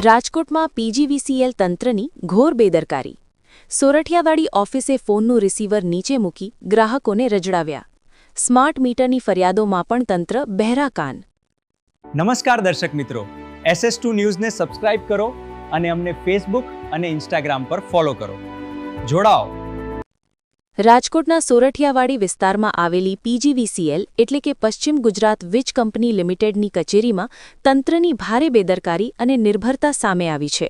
રાજકોટમાં પીજીવીસીએલ તંત્રની ઘોર બેદરકારી. સોરઠિયાવાડી ઓફિસે ફોનનું રિસીવર નીચે મૂકી ગ્રાહકોને રજડાવ્યા. સ્માર્ટ મીટરની ફરિયાદોમાં પણ તંત્ર બહેરા કાન. નમસ્કાર દર્શક મિત્રો, SS2 ન્યૂઝને સબસ્ક્રાઇબ કરો અને અમને ફેસબુક અને ઇન્સ્ટાગ્રામ પર ફોલો કરો. જોડાઓ. રાજકોટના સોરઠિયાવાડી વિસ્તારમાં આવેલી પીજીવીસીએલ એટલે કે પશ્ચિમ ગુજરાત વીજ કંપની લિમિટેડની કચેરીમાં તંત્રની ભારે બેદરકારી અને નિર્ભરતા સામે આવી છે.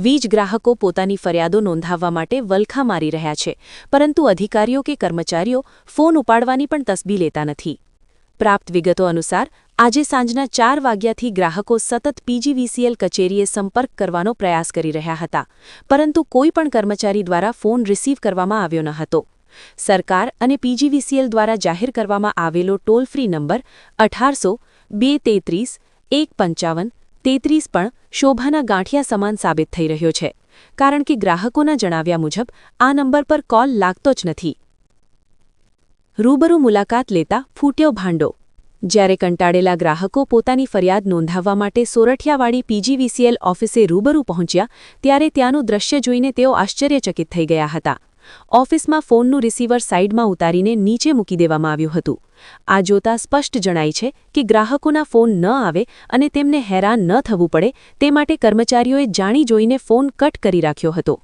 વીજ ગ્રાહકો પોતાની ફરિયાદો નોંધાવવા માટે વલખા મારી રહ્યા છે, પરંતુ અધિકારીઓ કે કર્મચારીઓ ફોન ઉપાડવાની પણ તસબી લેતા નથી. પ્રાપ્ત વિગતો અનુસાર આજે સાંજના 4 વાગ્યાથી ગ્રાહકો સતત પીજીવીસીએલ કચેરીએ સંપર્ક કરવાનો પ્રયાસ કરી રહ્યા હતા, પરંતુ કોઈ પણ કર્મચારી દ્વારા ફોન રિસીવ કરવામાં આવ્યો ન હતો. સરકાર અને પીજીવીસીએલ દ્વારા જાહેર કરવામાં આવેલો ટોલ ફ્રી નંબર 1800-233-155-33 પણ શોભાના ગાંઠિયા સમાન સાબિત થઈ રહ્યો છે, કારણ કે ગ્રાહકોના જણાવ્યા મુજબ આ નંબર પર કોલ લાગતો જ નથી. રૂબરૂ મુલાકાત લેતા ફૂટ્યો ભાંડો. જ્યારે કંટાળેલા ગ્રાહકો પોતાની ફરિયાદ નોંધાવવા માટે સોરઠિયાવાડી પીજીવીસીએલ ઓફિસે રૂબરૂ પહોંચ્યા, ત્યારે ત્યાંનું દ્રશ્ય જોઈને તેઓ આશ્ચર્યચકિત થઈ ગયા હતા. ઓફિસમાં ફોનનું રિસીવર સાઇડમાં ઉતારીને નીચે મૂકી દેવામાં આવ્યું હતું. આ જોતા સ્પષ્ટ જણાય છે કે ગ્રાહકોના ફોન ન આવે અને તેમને હેરાન ન થવું પડે તે માટે કર્મચારીઓએ જાણી જોઈને ફોન કટ કરી રાખ્યો હતો.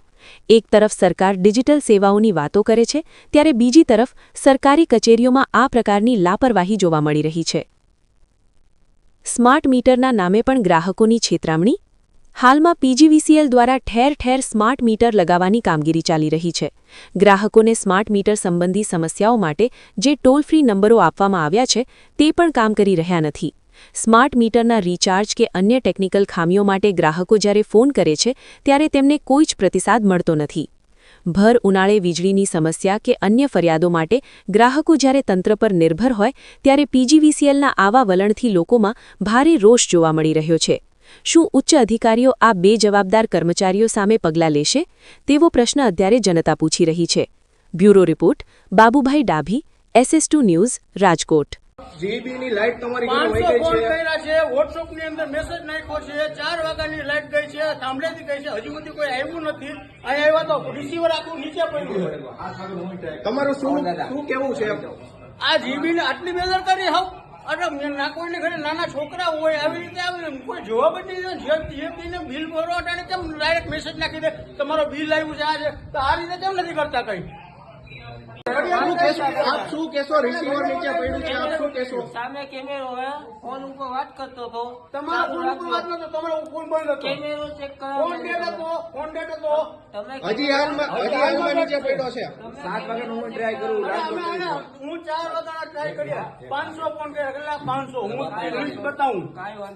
એક તરફ સરકાર ડિજિટલ સેવાઓની વાતો કરે છે, ત્યારે બીજી તરફ સરકારી કચેરીઓમાં આ પ્રકારની લાપરવાહી જોવા મળી રહી છે. સ્માર્ટ મીટરના નામે પણ ગ્રાહકોની છેતરામણી. હાલમાં પીજીવીસીએલ દ્વારા ઠેર ઠેર સ્માર્ટ મીટર લગાવવાની કામગીરી ચાલી રહી છે. ગ્રાહકોને સ્માર્ટ મીટર સંબંધી સમસ્યાઓ માટે જે ટોલ ફ્રી નંબરો આપવામાં આવ્યા છે તે પણ કામ કરી રહ્યા નથી. સ્માર્ટ મીટરના રિચાર્જ કે અન્ય ટેકનિકલ ખામીઓ માટે ગ્રાહકો જ્યારે ફોન કરે છે ત્યારે તેમને કોઈ જ પ્રતિસાદ મળતો નથી. ભર ઉનાળે વીજળીની સમસ્યા કે અન્ય ફરિયાદો માટે ગ્રાહકો જ્યારે તંત્ર પર નિર્ભર હોય ત્યારે પીજીવીસીએલના આવા વલણથી લોકોમાં ભારે રોષ જોવા મળી રહ્યો છે. શું ઉચ્ચ અધિકારીઓ આ બેજવાબદાર કર્મચારીઓ સામે પગલાં લેશે? તેવો પ્રશ્ન અત્યારે જનતા પૂછી રહી છે. Bureau report, Babubhai Dabhi, SS2 news, Rajkot. જીબીની લાઈટ તમારી ઘરે વહી ગઈ છે. કર્યા છે, WhatsAppની અંદર મેસેજ નાખ્યો છે, 4 વાગ્યાની લાઈટ ગઈ છે, થાંભલેથી ગઈ છે, હજી સુધી કોઈ આવ્યું નથી. અહીંયા આવ્યા તો રિસીવર આખું નીચે પડ્યું છે. તમારું શું કેવું છે? આ જીબીને આટલી બેદરકારી હાવ ના કોઈને ઘરે નાના છોકરા હોય આવી રીતે આવે કોઈ જવાબ જ નહીં. જીએફટીને બિલ ભરો એટલે કેમ ડાયરેક્ટ મેસેજ નાખી દે તમારો બિલ આવ્યું છે આજે, તો આ રીતે કેમ નથી કરતા કઈ? આપ શું કહેશો? રિસીવર નીચે પડ્યું છે, આપ શું કહેશો? સામે કેમેરો હે, ફોન ઉપર વાત કરતો હતો. તમારો ફોન ઉપર વાત નતો, તમારો ફોન બંધ હતો. કેમેરો ચેક કરો. ફોન ડેડ હતો, ફોન ડેડ હતો. તમે હજી હાલમાં નીચે પડ્યો છે. 7 વાગ્યાનો હું ટ્રાય કરું. હું 4 વાગ્યાના ટ્રાય કર્યા, 500 ફોન કર્યા, કેટલા 500 હું લિસ્ટ બતાવું. કાંઈ વાંધો